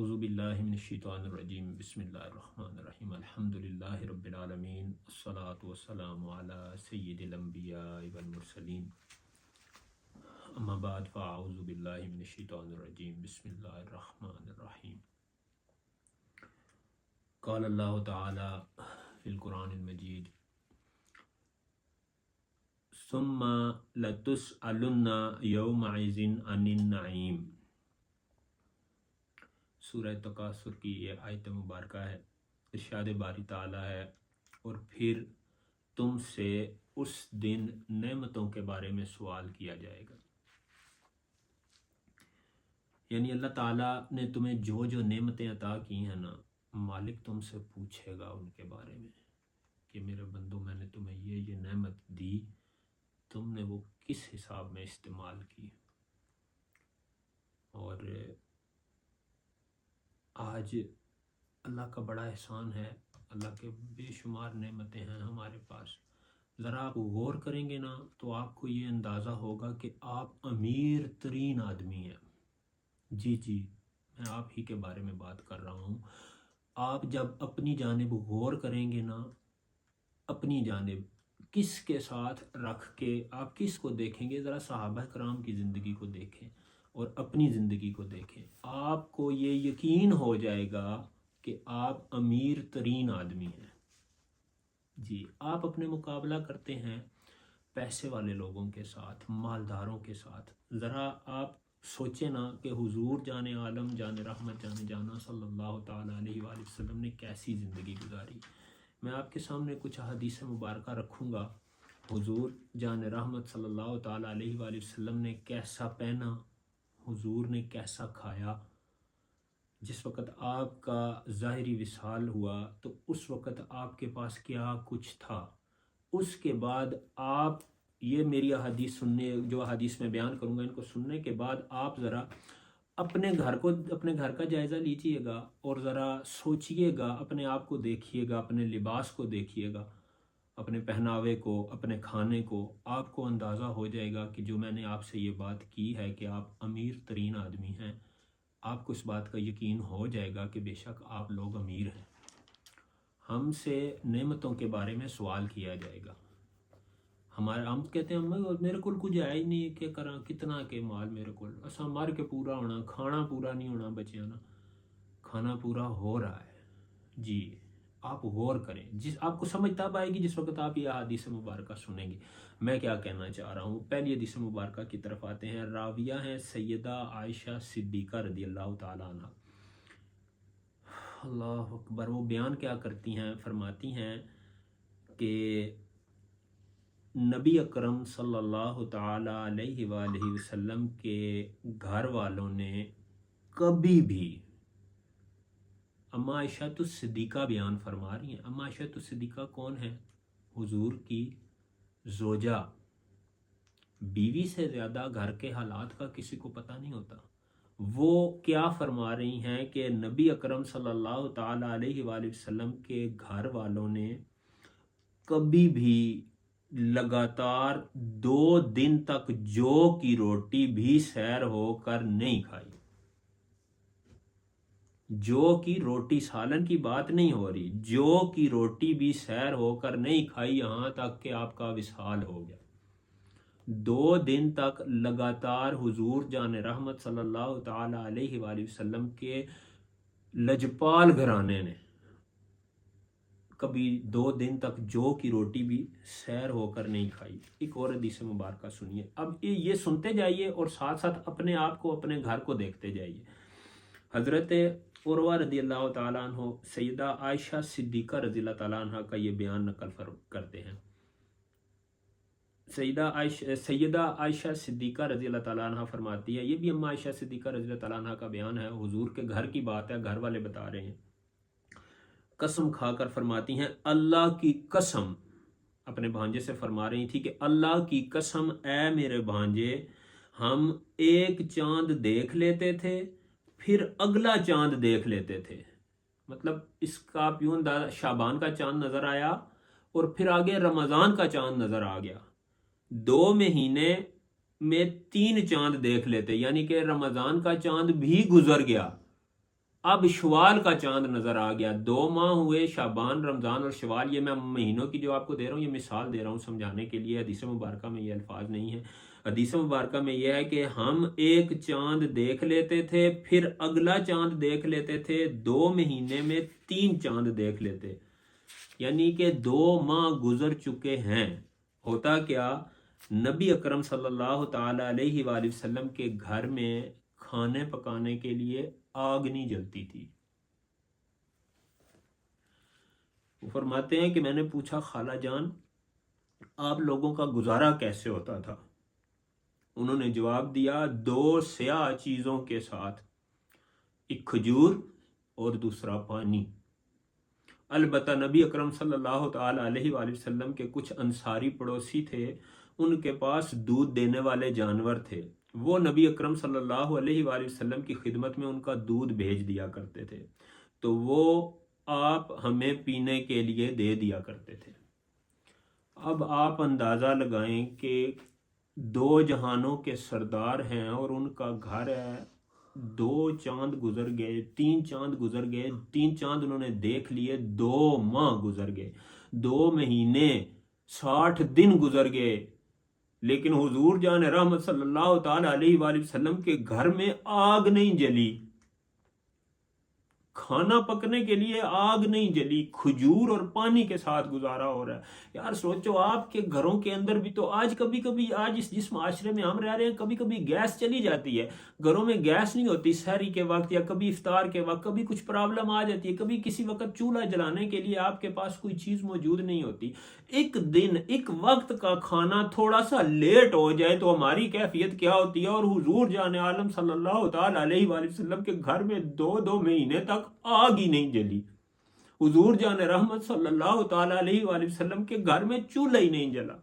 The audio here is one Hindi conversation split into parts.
अऊज़ु बिल्लाहि मिनश्शैतानिर रजीम बिस्मिल्लाहिर्रहमानिर्रहीम अल्हम्दुलिल्लाहि रब्बिल आलमीन अस्सलातु वस्सलामु अला सय्यिदिल अंबियाइ वल मुरसलीन अम्मा बाद फ़अऊज़ु बिल्लाहि मिनश्शैतानिर रजीम बिस्मिल्लाहिर्रहमानिर्रहीम क़ाल अल्लाहु तआला फ़िल क़ुरानिल मजीद सुम्मा लतुस्अलुन्ना यौमइज़िन अनिन नईम। सूरह तकासुर की ये आयत मुबारक है। इरशाद बारी ताला है, और फिर तुमसे उस दिन नेमतों के बारे में सवाल किया जाएगा। यानी अल्लाह ताला ने तुम्हें जो जो नेमतें अता की हैं ना, मालिक तुमसे पूछेगा उनके बारे में कि मेरे बंदो, मैंने तुम्हें ये नेमत दी, तुमने वो किस हिसाब में इस्तेमाल की। और आज अल्लाह का बड़ा एहसान है, अल्लाह के बेशुमार नेमतें हैं हमारे पास। ज़रा आप गौर करेंगे ना तो आपको ये अंदाज़ा होगा कि आप अमीर तरीन आदमी हैं। जी, मैं आप ही के बारे में बात कर रहा हूँ। आप जब अपनी जानिब गौर करेंगे ना, अपनी जानिब किसके साथ रख के आप किस को देखेंगे, ज़रा सहाबा कराम की ज़िंदगी को देखें और अपनी ज़िंदगी को देखें, आपको ये यकीन हो जाएगा कि आप अमीर तरीन आदमी हैं। जी, आप अपने मुकाबला करते हैं पैसे वाले लोगों के साथ, मालदारों के साथ। ज़रा आप सोचें ना कि हुजूर जाने आलम जाने रहमत जाने जाना सल्लल्लाहु ताला अलैहि वसल्लम ने कैसी ज़िंदगी गुजारी। मैं आपके सामने कुछ हदीस मुबारक रखूँगा। हुजूर जाने रहमत सल्लल्लाहु ताला अलैहि वसल्लम ने कैसा पहना, हुजूर ने कैसा खाया। जिस वक़्त आपका ज़ाहिरी विसाल हुआ तो उस वक़्त आपके पास क्या कुछ था। उसके बाद आप ये मेरी हदीस सुनने, जो हदीस में बयान करूँगा, इनको सुनने के बाद आप ज़रा अपने घर का जायज़ा लीजिएगा और ज़रा सोचिएगा, अपने आप को देखिएगा, अपने लिबास को देखिएगा, अपने पहनावे को, अपने खाने को। आपको अंदाज़ा हो जाएगा कि जो मैंने आपसे ये बात की है कि आप अमीर तरीन आदमी हैं, आपको इस बात का यकीन हो जाएगा कि बेशक आप लोग अमीर हैं। हमसे नेमतों के बारे में सवाल किया जाएगा। हम कहते हैं मेरे को कुछ है ही नहीं कि करा कितना के माल मेरे को, असा मर के पूरा होना, खाना पूरा नहीं होना, बचिया ना खाना पूरा हो रहा है। जी, आप गौर करें। जिस आपको समझ तब आएगी जिस वक्त आप यह हदीस मुबारक सुनेंगे। मैं क्या कहना चाह रहा हूँ, पहली हदीस मुबारक की तरफ आते हैं। राविया हैं सैयदा आयशा सिद्दीका रदी अल्लाह ताला अन्हा। अल्लाह अकबर। वो बयान क्या करती हैं, फरमाती हैं कि नबी अकरम सल्लल्लाहु ताला अलैहि वसल्लम के घर वालों ने कभी भी, अम्मा आयशा तो सिद्दीका बयान फरमा रही हैं। अम्मा आयशा तो सिद्दीका कौन है? हुजूर की जोजा, बीवी से ज़्यादा घर के हालात का किसी को पता नहीं होता। वो क्या फरमा रही हैं कि नबी अकरम सल्लल्लाहु ताला अलैहि वसल्लम के घर वालों ने कभी भी लगातार 2 दिन तक जौ की रोटी भी सैर होकर नहीं खाई। जौ की रोटी, सालन की बात नहीं हो रही, जौ की रोटी भी सैर होकर नहीं खाई, यहाँ तक कि आपका विसाल हो गया। 2 दिन तक लगातार हुजूर जाने रहमत सल्लल्लाहु ताला अलैहि वसल्लम के लजपाल घराने ने कभी 2 दिन तक जौ की रोटी भी सैर होकर नहीं खाई। एक और हदीस मुबारक सुनिए। अब ये सुनते जाइए और साथ साथ अपने आप को, अपने घर को देखते जाइए। हज़रत उर्वा रज़ी अल्लाह ताला अन्हु सैयदा आयशा सिद्दीका रज़ी अल्लाह ताला अन्हा का ये बयान नकल करते हैं। सैयदा आयशा सिद्दीका रज़ी अल्लाह ताला अन्हा फरमाती है, ये भी अम्मा आयशा सिद्दीका रज़ी अल्लाह ताला अन्हा का बयान है, हुजूर के घर की बात है, घर वाले बता रहे हैं। कसम खाकर फरमाती हैं, अल्लाह की कसम, अपने भांजे से फरमा रही थी कि अल्लाह की कसम ऐ मेरे भांजे, हम एक चांद देख लेते थे, फिर अगला चांद देख लेते थे। मतलब इसका आप यूं शाबान का चांद नजर आया और फिर आगे रमजान का चांद नजर आ गया। 2 महीने में 3 चांद देख लेते, यानी कि रमजान का चांद भी गुजर गया अब शवाल का चांद नजर आ गया। 2 माह हुए, शाबान, रमजान और शवाल। ये मैं महीनों की जो आपको दे रहा हूँ, ये मिसाल दे रहा हूँ समझाने के लिए। हदीस मुबारक में ये अल्फाज नहीं है। हदीस मुबारक में यह है कि हम एक चांद देख लेते थे, फिर अगला चांद देख लेते थे, 2 महीने में 3 चांद देख लेते, यानी कि 2 माह गुजर चुके हैं। होता क्या, नबी अकरम सल्लल्लाहु ताला अलैहि वसल्लम के घर में खाने पकाने के लिए आग नहीं जलती थी। वो फरमाते हैं कि मैंने पूछा, खाला जान आप लोगों का गुजारा कैसे होता था? उन्होंने जवाब दिया, 2 स्याह चीज़ों के साथ, एक खजूर और दूसरा पानी। अलबत्ता नबी अकरम सल्लल्लाहु ताला अलैहि वसल्लम के कुछ अंसारी पड़ोसी थे, उनके पास दूध देने वाले जानवर थे। वो नबी अकरम सल्लल्लाहु अलैहि वसल्लम की खिदमत में उनका दूध भेज दिया करते थे, तो वो आप हमें पीने के लिए दे दिया करते थे। अब आप अंदाज़ा लगाएं कि 2 जहानों के सरदार हैं और उनका घर है। 2 चांद गुजर गए, 3 चांद गुजर गए, 3 चांद उन्होंने देख लिए, 2 माह गुजर गए, 2 महीने 60 दिन गुजर गए, लेकिन हुजूर जान रहमत सल्लल्लाहु ताला अलैहि वसल्लम के घर में आग नहीं जली। खाना पकने के लिए आग नहीं जली, खजूर और पानी के साथ गुजारा हो रहा है। यार सोचो, आपके घरों के अंदर भी तो आज कभी कभी, आज जिस माशरे में हम रह रहे हैं, कभी कभी गैस चली जाती है, घरों में गैस नहीं होती सहरी के वक्त या कभी इफ्तार के वक्त, कभी कुछ प्रॉब्लम आ जाती है, कभी किसी वक्त चूल्हा जलाने के लिए आपके पास कोई चीज मौजूद नहीं होती। एक दिन, एक वक्त का खाना थोड़ा सा लेट हो जाए तो हमारी कैफियत क्या होती है। और हुजूर जाने आलम सल्लल्लाहु ताला अलैहि वसल्लम के घर में 2 महीने तक आग ही नहीं जली। हुजूर जाने रहमत सल्लल्लाहु ताला अलैहि वसल्लम के घर में चूल्हा ही नहीं जला।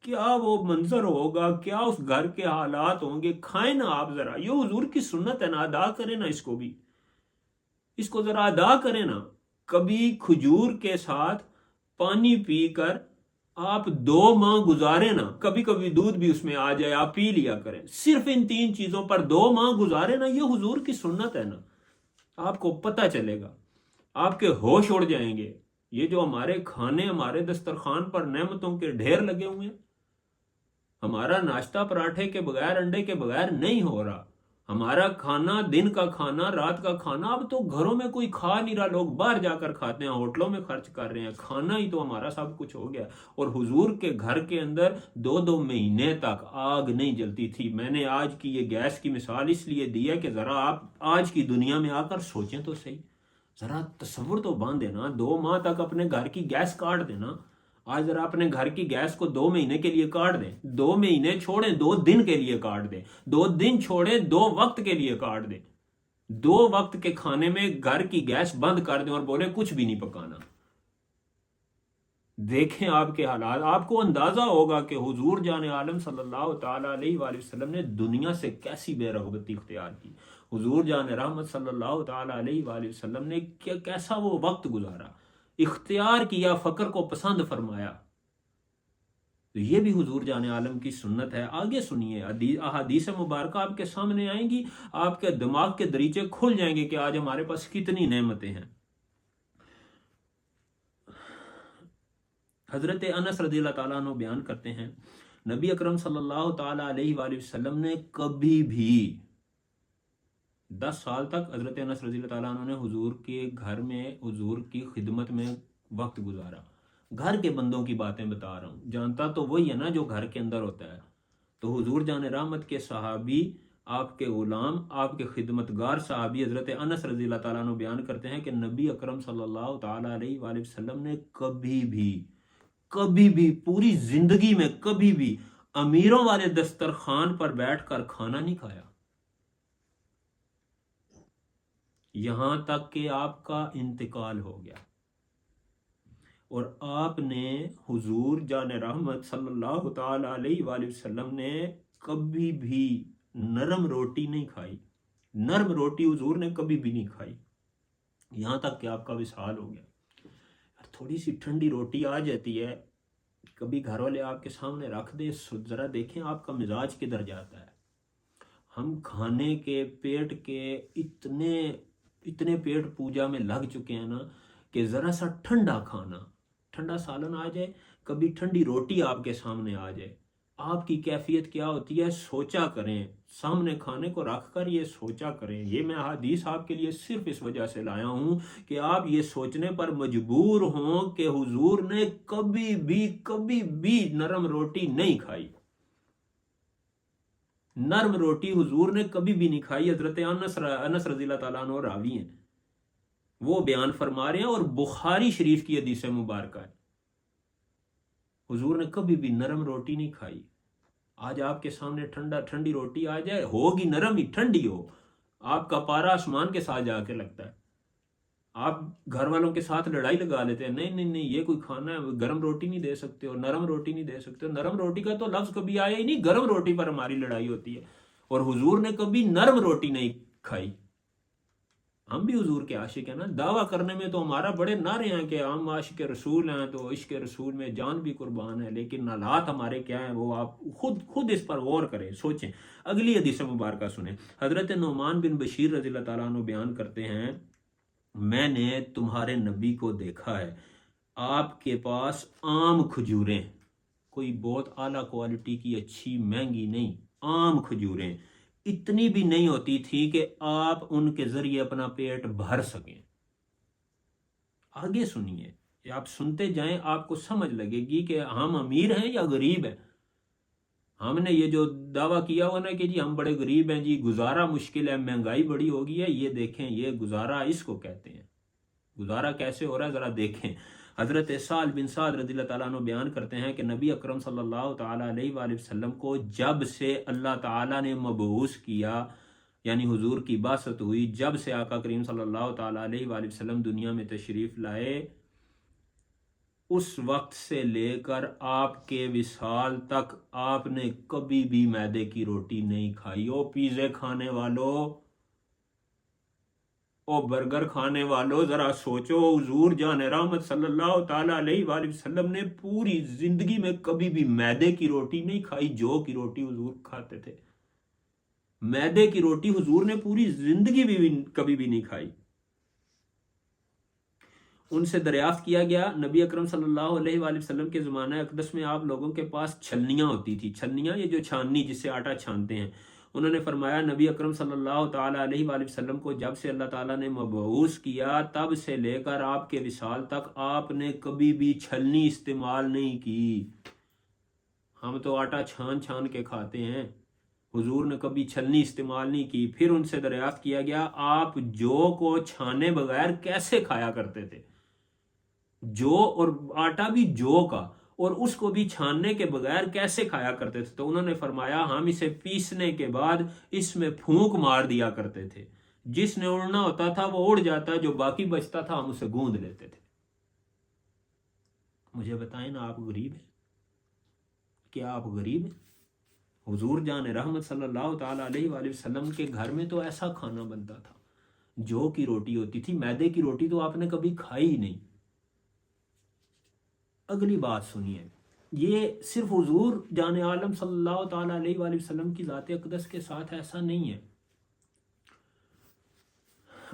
क्या वो मंजर होगा, क्या उस घर के हालात होंगे। खाए ना आप जरा, ये हुजूर की सुन्नत है ना, अदा करें ना इसको भी, इसको जरा अदा करें ना। कभी खजूर के साथ पानी पीकर आप 2 माह गुजारे ना, कभी कभी दूध भी उसमें आ जाए, आप पी लिया करें। सिर्फ इन 3 चीजों पर 2 माह गुजारे ना, ये हुजूर की सुन्नत है ना। आपको पता चलेगा, आपके होश उड़ जाएंगे। ये जो हमारे खाने, हमारे दस्तरखान पर नेमतों के ढेर लगे हुए हैं, हमारा नाश्ता पराठे के बगैर, अंडे के बगैर नहीं हो रहा। हमारा खाना, दिन का खाना, रात का खाना, अब तो घरों में कोई खा नहीं रहा, लोग बाहर जाकर खाते हैं, होटलों में खर्च कर रहे हैं। खाना ही तो हमारा सब कुछ हो गया। और हुजूर के घर के अंदर 2 महीने तक आग नहीं जलती थी। मैंने आज की ये गैस की मिसाल इसलिए दी है कि जरा आप आज की दुनिया में आकर सोचें तो सही, जरा तसव्वुर तो बांध देना। 2 माह तक अपने घर की गैस काट देना। आज जरा अपने घर की गैस को 2 महीने के लिए काट दें, 2 महीने छोड़ें, 2 दिन के लिए काट दें, 2 दिन छोड़ें, 2 वक्त के लिए काट दें। 2 वक्त के खाने में घर की गैस बंद कर दें और बोले कुछ भी नहीं पकाना। देखें आपके हालात, आपको अंदाजा होगा कि हुजूर जाने आलम सल्लल्लाहु ताला अलैहि वसल्लम ने दुनिया से कैसी बेरगबती इख्तियार की। हुजूर जाने रहमत सल्लल्लाहु ताला अलैहि वसल्लम ने कैसा वो वक्त गुजारा, इख्तियार किया, फकर को पसंद फरमाया। तो ये भी हुजूर जाने आलम की सुन्नत है। आगे सुनिए, अहादीस मुबारक आपके सामने आएंगी, आपके दिमाग के दरीचे खुल जाएंगे कि आज हमारे पास कितनी नेमतें हैं। हजरत अनस रज़ियल्लाहु ताला अन्हु बयान करते हैं, नबी अकरम सल्लल्लाहु ताला अलैहि वसल्लम ने कभी भी 10 साल तक हजरत अनस रज़ियल्लाहु ताला अन्हु ने हुजूर के घर में, हुजूर की खिदमत में वक्त गुजारा। घर के बंदों की बातें बता रहा हूँ, जानता तो वही है ना जो घर के अंदर होता है। तो हुजूर जान रहमत के सहाबी, आपके गुलाम, आपके खिदमतगार सहाबी हजरत अनस रज़ियल्लाहु ताला अन्हु बयान करते हैं कि नबी अकरम सल्लल्लाहु ताला अलैहि वसल्लम ने कभी भी पूरी जिंदगी में कभी भी अमीरों वाले दस्तरखान पर बैठकर खाना नहीं खाया, यहां तक कि आपका इंतकाल हो गया और आपने, हुजूर जाने रहमत सल्लल्लाहु ताला अलैहि वसल्लम ने कभी भी नरम रोटी नहीं खाई। नरम रोटी हुजूर ने कभी भी नहीं खाई, यहां तक कि आपका विसाल हो गया। थोड़ी सी ठंडी रोटी आ जाती है, कभी घर वाले आपके सामने रख दे, जरा देखें आपका मिजाज किधर जाता है। हम खाने के पेट के इतने इतने पेट पूजा में लग चुके हैं ना कि ज़रा सा ठंडा खाना, ठंडा सालन आ जाए, कभी ठंडी रोटी आपके सामने आ जाए, आपकी कैफियत क्या होती है सोचा करें। सामने खाने को रख कर ये सोचा करें। ये मैं हदीस आपके लिए सिर्फ इस वजह से लाया हूँ कि आप ये सोचने पर मजबूर हों कि हुजूर ने कभी भी नरम रोटी नहीं खाई। नरम रोटी हुजूर ने कभी भी नहीं खाई। हजरत अनस रज़ी अल्लाह ताला अन्हु रावी हैं, वो बयान फरमा रहे हैं और बुखारी शरीफ की हदीस मुबारक है, हुजूर ने कभी भी नरम रोटी नहीं खाई। आज आपके सामने ठंडी रोटी आ जाए, होगी नरम ही, ठंडी हो, आपका पारा आसमान के साथ जाके लगता है। आप घर वालों के साथ लड़ाई लगा लेते हैं, नहीं नहीं नहीं ये कोई खाना है, गर्म रोटी नहीं दे सकते हो, नरम रोटी नहीं दे सकते हो। नरम रोटी का तो लफ्ज कभी आया ही नहीं, गर्म रोटी पर हमारी लड़ाई होती है। और हुजूर ने कभी नरम रोटी नहीं खाई। हम भी हुजूर के आशिक हैं ना, दावा करने में तो हमारा बड़े नारे हैं कि हम आशिक रसूल हैं, तो इश्क रसूल में जान भी कुर्बान है, लेकिन हालात हमारे क्या हैं वो आप खुद इस पर गौर करें, सोचें। अगली हदीस मुबारक सुने। हजरत नुमान बिन बशीर रज़ी अल्लाह ताला अन्हु बयान करते हैं, मैंने तुम्हारे नबी को देखा है, आपके पास आम खजूरें, कोई बहुत आला क्वालिटी की अच्छी महंगी नहीं, आम खजूरें इतनी भी नहीं होती थी कि आप उनके जरिए अपना पेट भर सकें। आगे सुनिए, आप सुनते जाएं, आपको समझ लगेगी कि हम अमीर हैं या गरीब हैं। हमने ये जो दावा किया हुआ ना कि जी हम बड़े गरीब हैं, जी गुजारा मुश्किल है, महंगाई बड़ी हो गई है, ये देखें, ये गुजारा इसको कहते हैं। गुजारा कैसे हो रहा है जरा देखें। हजरत साल बिन साद रज़ी अल्लाह ताला अन्हु बयान करते हैं कि नबी अकरम सल्लल्लाहु ताला अलैहि वसल्लम को जब से अल्लाह ताला ने मबऊस किया, यानी हुजूर की बासत हुई, जब से आका करीम सल्लल्लाहु ताला अलैहि वसल्लम दुनिया में तशरीफ लाए, उस वक्त से लेकर आपके विसाल तक आपने कभी भी मैदे की रोटी नहीं खाई। ओ पिज़्ज़े खाने वालों, ओ बर्गर खाने वालों, जरा सोचो, हुजूर जान रहमत सल्लल्लाहु ताला अलैहि वसल्लम ने पूरी जिंदगी में कभी भी मैदे की रोटी नहीं खाई। जौ की रोटी हुजूर खाते थे, मैदे की रोटी हुजूर ने पूरी जिंदगी भी कभी भी नहीं खाई। उनसे दरियाफ्त किया गया, नबी अकरम सल्लल्लाहु अलैहि वसल्लम के ज़माना अक़दस में आप लोगों के पास छलनियाँ होती थी। छलनियाँ, ये जो छाननी जिससे आटा छानते हैं। उन्होंने फरमाया नबी अकरम सल्लल्लाहु ताला अलैहि वसल्लम को जब से अल्लाह ताला ने मबऊस किया, तब से लेकर आपके विसाल तक आपने कभी भी छलनी इस्तेमाल नहीं की। हम तो आटा छान छान के खाते हैं, हुजूर ने कभी छलनी इस्तेमाल नहीं की। फिर उनसे दरियाफ्त किया गया, आप जौ को छाने बगैर कैसे खाया करते थे? जौ और आटा भी जौ का, और उसको भी छानने के बगैर कैसे खाया करते थे? तो उन्होंने फरमाया हम इसे पीसने के बाद इसमें फूंक मार दिया करते थे, जिसने उड़ना होता था वो उड़ जाता, जो बाकी बचता था हम उसे गूंद लेते थे। मुझे बताएं ना, आप गरीब हैं? क्या आप गरीब हैं? हुजूर जान रहमत सल्लल्लाहु ताला अलैहि वसल्लम के घर में तो ऐसा खाना बनता था, जौ की रोटी होती थी, मैदे की रोटी तो आपने कभी खाई ही नहीं। अगली बात सुनिए, ये सिर्फ हुजूर जान आलम सल्लल्लाहु ताला अलैहि वसल्लम की ज़ात अक़दस के साथ ऐसा नहीं है।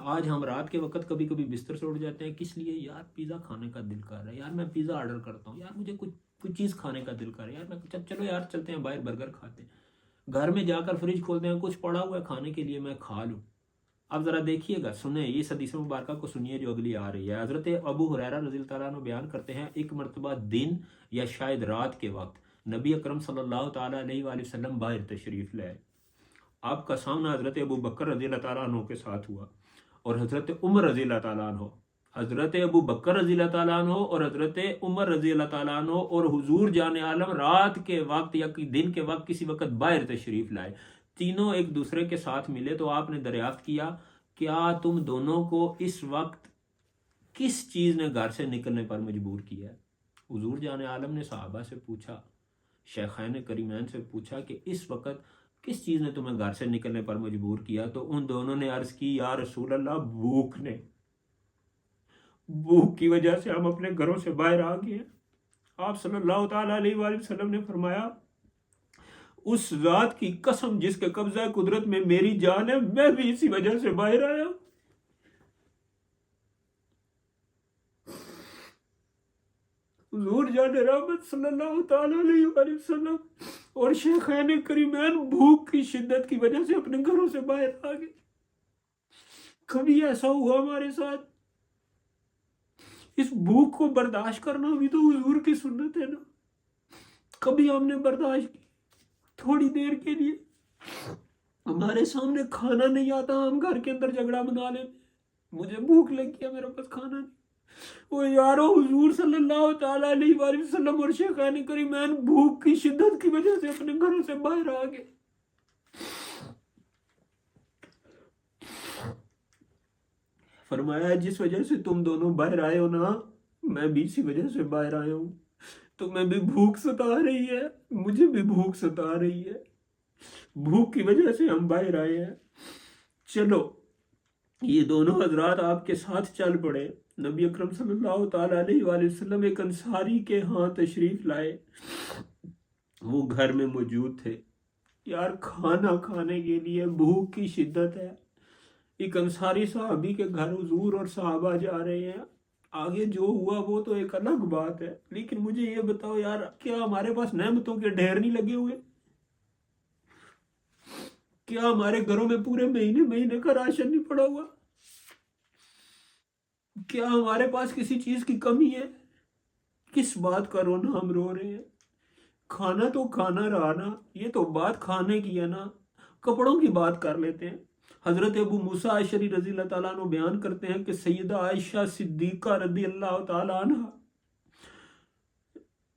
आज हम रात के वक्त कभी कभी बिस्तर से उठ जाते हैं, किस लिए? यार पिज़्ज़ा खाने का दिल कर रहा है, यार मैं पिज़्ज़ा ऑर्डर करता हूँ, यार मुझे कुछ चीज़ खाने का दिल कर रहा है, यार मैं चलो यार चलते हैं बाहर बर्गर खाते हैं। घर में जाकर फ्रिज खोलते हैं, कुछ पड़ा हुआ है खाने के लिए, मैं खा लूँ। अब जरा देखिएगा, सुने इस हदीस मुबारक को सुनिए जो अगली आ रही है। हजरत अबू हुरैरा रज़ी अल्लाह ताला अन्हु बयान करते हैं, एक मरतबा दिन या शायद रात के वक्त नबी अकरम सल्लल्लाहु ताला अलैहि वसल्लम बाहर तशरीफ लाए। आपका सामना हजरत अबू बकर रज़ी अल्लाह ताला अन्हु के साथ हुआ और हजरत उमर रज़ी अल्लाह ताला अन्हु, हजरत अबू बकर रज़ी अल्लाह ताला अन्हु और हजरत उमर रज़ी अल्लाह ताला अन्हु और हुजूर जान आलम रात के वक्त या दिन के वक्त किसी वक्त बाहर तशरीफ लाए। तीनों एक दूसरे के साथ मिले तो आपने दरियाफ्त किया, क्या तुम दोनों को इस वक्त किस चीज़ ने घर से निकलने पर मजबूर किया है? हुजूर जान आलम ने सहाबा से पूछा, शेखैन करीमैन से पूछा कि इस वक्त किस चीज़ ने तुम्हें घर से निकलने पर मजबूर किया? तो उन दोनों ने अर्ज़ की, या रसूल अल्लाह, भूख ने, भूख की वजह से हम अपने घरों से बाहर आ गए हैं। आप सल्लल्लाहु ताला अलैहि वसल्लम ने फरमाया, उस जात की कसम जिसके कब्जा कुदरत में मेरी जान है, मैं भी इसी वजह से बाहर आया हूं। हुजूर जान रहमत सल्लल्लाहु ताला अलैहि वसल्लम और शेखैन करीमैन भूख की शिद्दत की वजह से अपने घरों से बाहर आ गए। कभी ऐसा हुआ हमारे साथ? इस भूख को बर्दाश्त करना भी तो हुजूर की सुन्नत है ना। कभी हमने बर्दाश्त की? थोड़ी देर के लिए हमारे सामने खाना नहीं आता, हम घर के अंदर झगड़ा बना लेते, मुझे भूख लगी है, मेरे पास खाना नहीं। वो यारो हुजूर सल्लल्लाहु ताला अलैहि वसल्लम और शेखैन करीमैन भूख की शिद्दत की वजह से अपने घरों से बाहर आ गए। फरमाया जिस वजह से तुम दोनों बाहर आए हो ना, मैं भी इसी वजह से बाहर आया हूं। तुम्हें भी भूख सता रही है, मुझे भी भूख सता रही है, भूख की वजह से हम बाहर आए हैं। चलो ये दोनों हजरात आपके साथ चल पड़े। नबी अकरम सल्लल्लाहु ताला अलैहि वसल्लम एक अंसारी के यहाँ तशरीफ लाए, वो घर में मौजूद थे। यार खाना खाने के लिए भूख की शिद्दत है, एक अंसारी साहबी के घर हुजूर और साहबा जा रहे हैं। आगे जो हुआ वो तो एक अलग बात है, लेकिन मुझे ये बताओ यार, क्या हमारे पास नेमतों के ढेर नहीं लगे हुए? क्या हमारे घरों में पूरे महीने महीने का राशन नहीं पड़ा हुआ? क्या हमारे पास किसी चीज की कमी है? किस बात का रोना हम रो रहे हैं? खाना तो खाना रहा ना, ये तो बात खाने की है ना। कपड़ों की बात कर लेते हैं। हजरत अबू मूसा अशरी रजी अल्लाह ताला अन्हु बयान करते हैं कि सैयदा आयशा सिद्दीका रदी अल्लाह ताला अन्हा,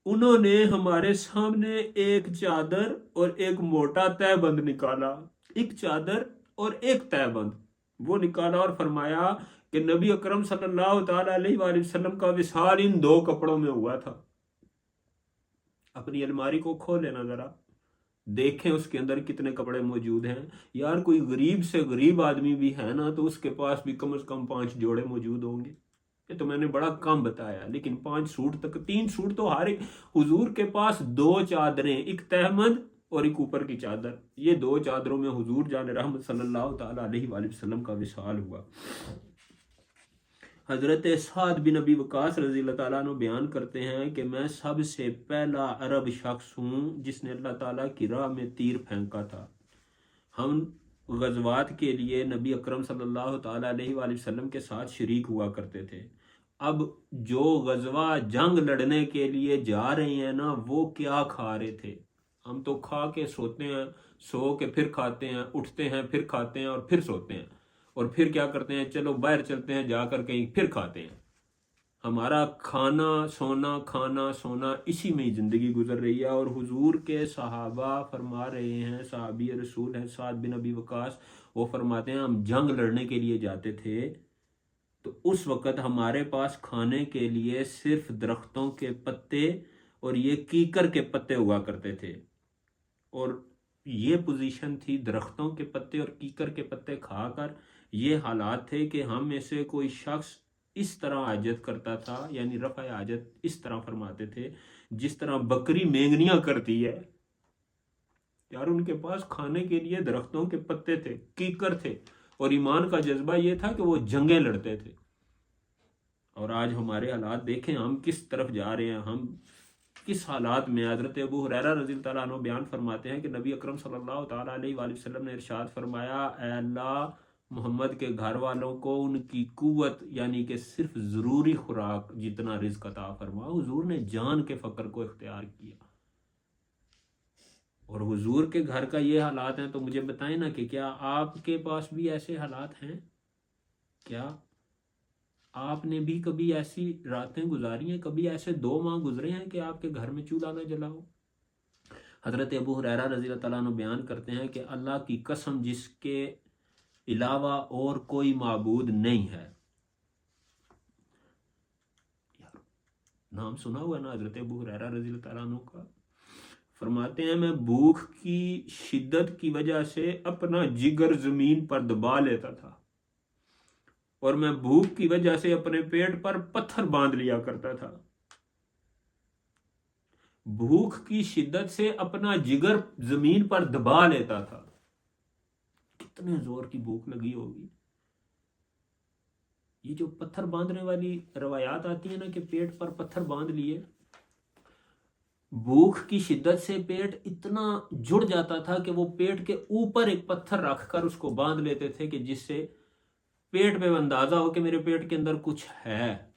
उन्होंने हमारे सामने एक चादर और एक मोटा तहबंद निकाला, एक चादर और एक तहबंद वो निकाला और फरमाया कि नबी अकरम सल्लल्लाहु ताला अलैहि वसल्लम का विसाल इन दो कपड़ों में हुआ था। अपनी अलमारी को खोले ना जरा, देखें उसके अंदर कितने कपड़े मौजूद हैं। यार कोई गरीब से गरीब आदमी भी है ना, तो उसके पास भी कम से कम 5 जोड़े मौजूद होंगे। ये तो मैंने बड़ा कम बताया, लेकिन 5 सूट तक, 3 सूट तो हर एक। हुजूर के पास 2 चादरें, एक तहमद और एक ऊपर की चादर, ये 2 चादरों में हुजूर जान रहमत सल्लल्लाहु ताला अलैहि वसल्लम का विसाल हुआ। हजरत साद बिन नबी वकास रजी अल्लाह ताला अन्हु बयान करते हैं कि मैं सबसे पहला अरब शख्स हूँ जिसने अल्लाह ताला की राह में तीर फेंका था। हम गजवात के लिए नबी अकरम सल्लल्लाहु ताला अलैहि वसल्लम के साथ शरीक हुआ करते थे। अब जो गजवा जंग लड़ने के लिए जा रहे हैं ना, वो क्या खा रहे थे? हम तो खा के सोते हैं, सो के फिर खाते हैं, उठते हैं फिर खाते हैं और फिर सोते हैं, और फिर क्या करते हैं, चलो बाहर चलते हैं, जाकर कहीं फिर खाते हैं। हमारा खाना सोना इसी में ही जिंदगी गुजर रही है। और हुजूर के सहाबा फरमा रहे हैं, सहाबी रसूल हैं साद बिन अबी वकास, वो फरमाते हैं हम जंग लड़ने के लिए जाते थे तो उस वक़्त हमारे पास खाने के लिए सिर्फ दरख्तों के पत्ते और ये कीकर के पत्ते हुआ करते थे। और ये पोजीशन थी, दरख्तों के पत्ते और कीकर के पत्ते खाकर ये हालात थे कि हम में से कोई शख्स इस तरह हाजत करता था, यानी रफ़ा हाजत इस तरह फरमाते थे जिस तरह बकरी मेंगनियां करती है। यार उनके पास खाने के लिए दरख्तों के पत्ते थे, कीकर थे, और ईमान का जज्बा ये था कि वो जंगें लड़ते थे। और आज हमारे हालात देखें, हम किस तरफ जा रहे हैं, हम किस हालात में। हज़रत अबू हुरैरा रज़ी अल्लाह अन्हु बयान फरमाते हैं कि नबी अकरम सल्लल्लाहु ताला अलैहि वसल्लम ने इरशाद फरमाया, ऐ अल्लाह मोहम्मद के घर वालों को उनकी कुव्वत यानी कि सिर्फ ज़रूरी खुराक जितना रिज़्क अता फरमा। हुजूर ने जान के फ़क्र को इख्तियार किया। और हुजूर के घर का ये हालात हैं, तो मुझे बताएं ना कि क्या आपके पास भी ऐसे हालात हैं? क्या आपने भी कभी ऐसी रातें गुजारी हैं, कभी ऐसे 2 माह गुजरे हैं कि आपके घर में चूल्हा ना जला हो? हज़रत अबू हुरैरा रज़ी अल्लाह तआला अन्हु बयान करते हैं कि अल्लाह की कसम जिसके अलावा और कोई माबूद नहीं है। नाम सुना हुआ ना हज़रत अबू हुरैरा रज़ी अल्लाह तआला अन्हु का? फरमाते हैं मैं भूख की शिद्दत की वजह से अपना जिगर जमीन पर दबा लेता था, और मैं भूख की वजह से अपने पेट पर पत्थर बांध लिया करता था। भूख की शिद्दत से अपना जिगर जमीन पर दबा लेता था। कितने जोर की भूख लगी होगी। ये जो पत्थर बांधने वाली रवायात आती है ना कि पेट पर पत्थर बांध लिए, भूख की शिद्दत से पेट इतना जुड़ जाता था कि वो पेट के ऊपर एक पत्थर रखकर उसको बांध लेते थे कि जिससे पेट में अंदाजा हो कि मेरे पेट के अंदर कुछ है।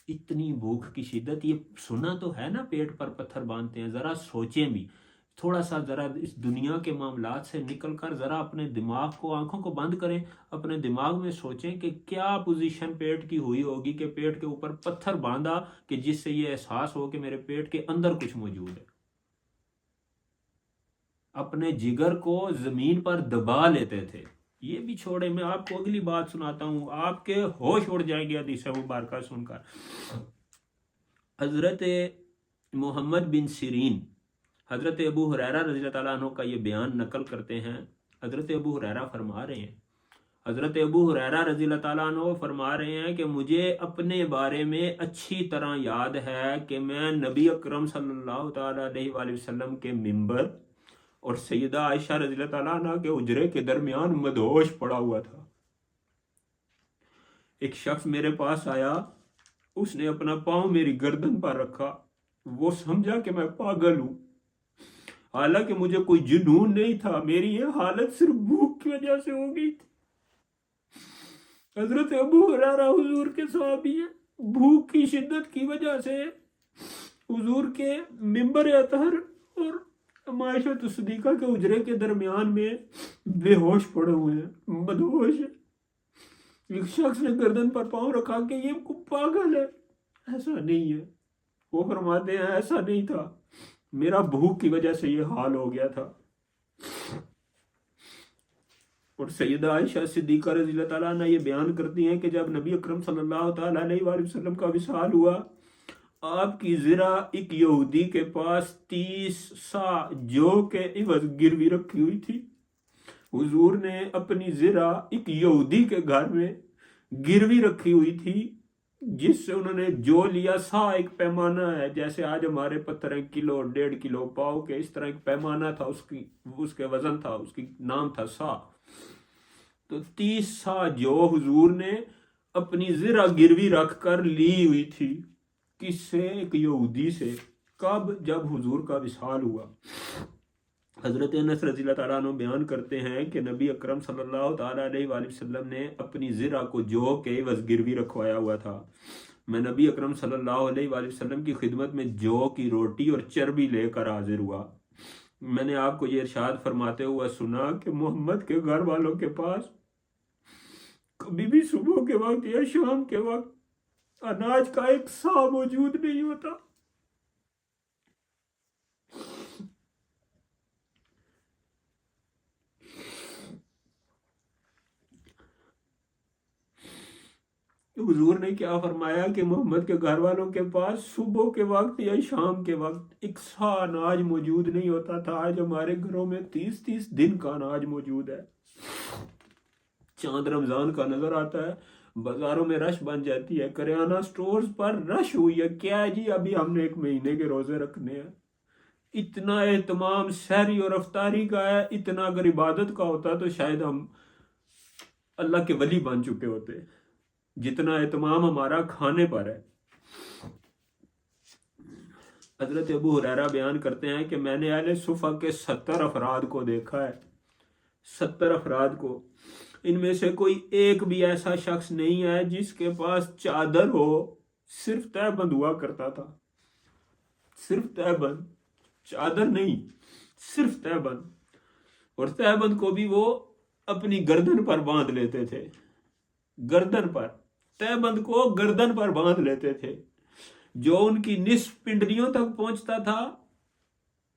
इतनी भूख की शिद्दत। ये सुना तो है ना पेट पर पत्थर बांधते हैं, जरा सोचें भी थोड़ा सा, जरा इस दुनिया के मामलात से निकलकर जरा अपने दिमाग को, आंखों को बंद करें, अपने दिमाग में सोचें कि क्या पोजीशन पेट की हुई होगी कि पेट के ऊपर पत्थर बांधा कि जिससे ये एहसास हो कि मेरे पेट के अंदर कुछ मौजूद है। अपने जिगर को जमीन पर दबा लेते थे। ये भी छोड़े, मैं आपको अगली बात सुनाता हूं, आपके होश उड़ जाएंगे हदीस मुबारका सुनकर। हजरत मोहम्मद बिन सिरीन हजरत अबू हुरैरा रज़ी अल्लाह अन्हु का ये बयान नकल करते हैं। हजरत अबू हुरैरा फरमा रहे हैं, हजरत अबू हुरैरा रज़ी अल्लाह अन्हु फरमा रहे हैं कि मुझे अपने बारे में अच्छी तरह याद है कि मैं नबी अकरम सल्लल्लाहु अलैहि वसल्लम के मिंबर और सैयदा आयशा रज़ी अल्लाह अन्हा के उजरे के दरमियान मदहोश पड़ा हुआ था। एक शख्स मेरे पास आया, उसने अपना पांव मेरी गर्दन पर रखा। वो समझा कि मैं पागल हूं, हालांकि मुझे कोई जुनून नहीं था। मेरी ये हालत सिर्फ भूख की वजह से हो गई थी। हजरत अबू हुरैरा हुजूर के सहाबी हैं। भूख की शिद्दत की वजह से हुजूर के मिंबर अतहर और आयशा सिद्दीका के उजरे के दरमियान में बेहोश पड़े हुए हैं, मदहोश है। एक शख्स ने गर्दन पर पांव रखा कि ये पागल है। ऐसा नहीं है, वो फरमाते हैं ऐसा नहीं था, मेरा भूख की वजह से ये हाल हो गया था। और सैयदा आयशा सिद्दीका रज़ी अल्लाह अन्हा ये बयान करती हैं कि जब नबी अकरम सल्लल्लाहु अलैहि वसल्लम का विसाल हुआ, आपकी ज़रा एक यहूदी के पास 30 सा जौ के इवज गिरवी रखी हुई थी। हुजूर ने अपनी ज़रा एक यहूदी के घर में गिरवी रखी हुई थी, जिससे उन्होंने जो लिया। सा एक पैमाना है, जैसे आज हमारे पत्थर 1 किलो 1.5 किलो पाव के, इस तरह एक पैमाना था, उसके वजन था, उसकी नाम था सा। तो 30 सा जो हुजूर ने अपनी ज़रा गिरवी रख कर ली हुई थी। किससे? एक यहूदी से। कब? जब हुजूर का विसाल हुआ। हजरत अनस रज़ी अल्लाह अन्हु बयान करते हैं कि नबी अकरम सल्लल्लाहु अलैहि वसल्लम ने अपनी ज़रा को जौ के एवज गिरवी रखवाया हुआ था। मैं नबी अकरम सल्लल्लाहु अलैहि वसल्लम की खिदमत में जौ की रोटी और चर्बी लेकर हाजिर हुआ। मैंने आपको ये इरशाद फरमाते हुआ सुना कि मोहम्मद के घर वालों के पास कभी भी सुबह के वक्त या शाम के वक्त अनाज का एक सा मौजूद नहीं होता। हुजूर ने क्या फरमाया कि मोहम्मद के घर वालों के पास सुबह के वक्त या शाम के वक्त एक सा अनाज मौजूद नहीं होता था। आज हमारे घरों में 30-30 दिन का अनाज मौजूद है। चांद रमजान का नजर आता है, बाजारों में रश बन जाती है, करियाना स्टोर्स पर रश हुई है। क्या है जी, अभी हमने 1 महीने के रोजे रखने हैं। इतना एहतमाम सहरी और अफ्तारी का है। इतना अगर इबादत का होता तो शायद हम अल्लाह के वली बन चुके होते, जितना एहतमाम हमारा खाने पर है। हजरत अबू हुरैरा बयान करते हैं कि मैंने अहले सुफा के 70 अफराद को देखा है। 70 अफराद को। इनमें से कोई एक भी ऐसा शख्स नहीं है जिसके पास चादर हो। सिर्फ तहबंद हुआ करता था, सिर्फ तहबंद, चादर नहीं, सिर्फ तहबंद। और तहबंद को भी वो अपनी गर्दन पर बांध लेते थे। गर्दन पर, तहबंद को गर्दन पर बांध लेते थे, जो उनकी निस्फ पिंडलियों तक पहुंचता था